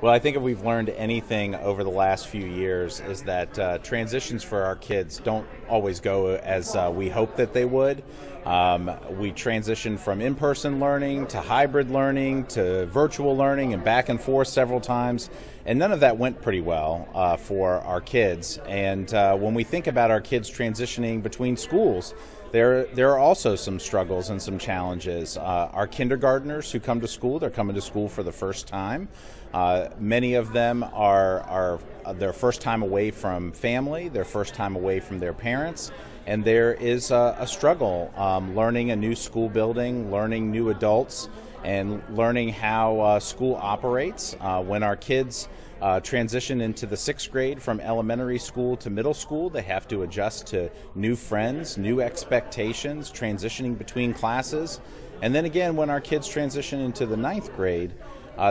Well, I think if we've learned anything over the last few years is that transitions for our kids don't always go as we hope that they would. We transitioned from in-person learning to hybrid learning to virtual learning and back and forth several times, and none of that went pretty well for our kids. And when we think about our kids transitioning between schools, there are also some struggles and some challenges. Our kindergartners who come to school, they're coming to school for the first time. Many of them are their first time away from family, their first time away from their parents, and there is a struggle learning a new school building, learning new adults, and learning how school operates. When our kids transition into the 6th grade from elementary school to middle school, they have to adjust to new friends, new expectations, transitioning between classes. And then again, when our kids transition into the 9th grade,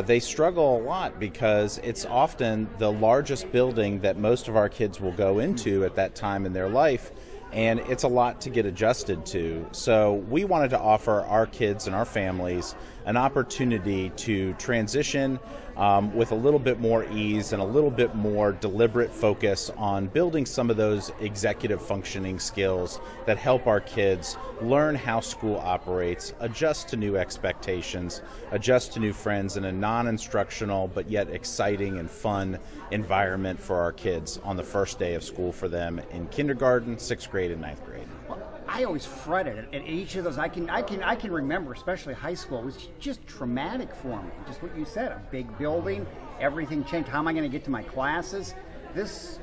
they struggle a lot because it's often the largest building that most of our kids will go into at that time in their life, and it's a lot to get adjusted to. So we wanted to offer our kids and our families an opportunity to transition with a little bit more ease and a little bit more deliberate focus on building some of those executive functioning skills that help our kids learn how school operates, adjust to new expectations, adjust to new friends in a non-instructional but yet exciting and fun environment for our kids on the first day of school for them in kindergarten, 6th grade, and 9th grade. I always fretted at each of those. I can remember, especially high school, it was just traumatic for me. Just what you said, a big building, everything changed. How am I going to get to my classes? This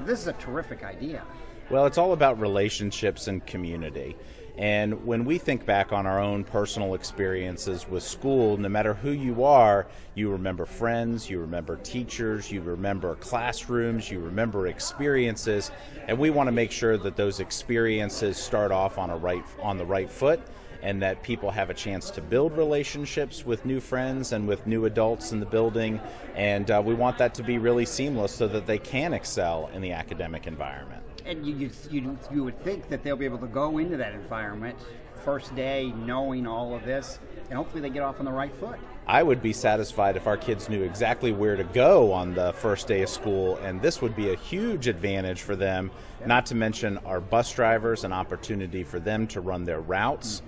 is a terrific idea. Well, it's all about relationships and community. And when we think back on our own personal experiences with school, no matter who you are, you remember friends, you remember teachers, you remember classrooms, you remember experiences, and we want to make sure that those experiences start off on the right foot, and that people have a chance to build relationships with new friends and with new adults in the building, and we want that to be really seamless so that they can excel in the academic environment. And you would think that they'll be able to go into that environment first day knowing all of this, and hopefully they get off on the right foot. I would be satisfied if our kids knew exactly where to go on the first day of school, and this would be a huge advantage for them, not to mention our bus drivers, an opportunity for them to run their routes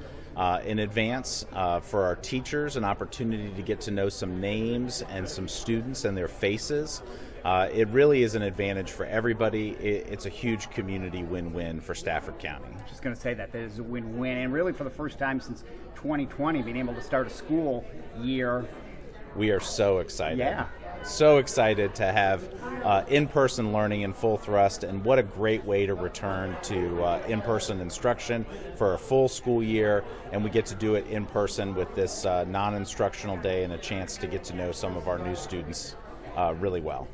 in advance, for our teachers, an opportunity to get to know some names and some students and their faces. It really is an advantage for everybody. It's a huge community win-win for Stafford County. I was just going to say that is a win-win, and really for the first time since 2020, being able to start a school year. We are so excited. Yeah. So excited to have in-person learning in full thrust, and what a great way to return to in-person instruction for a full school year, and we get to do it in person with this non-instructional day and a chance to get to know some of our new students really well.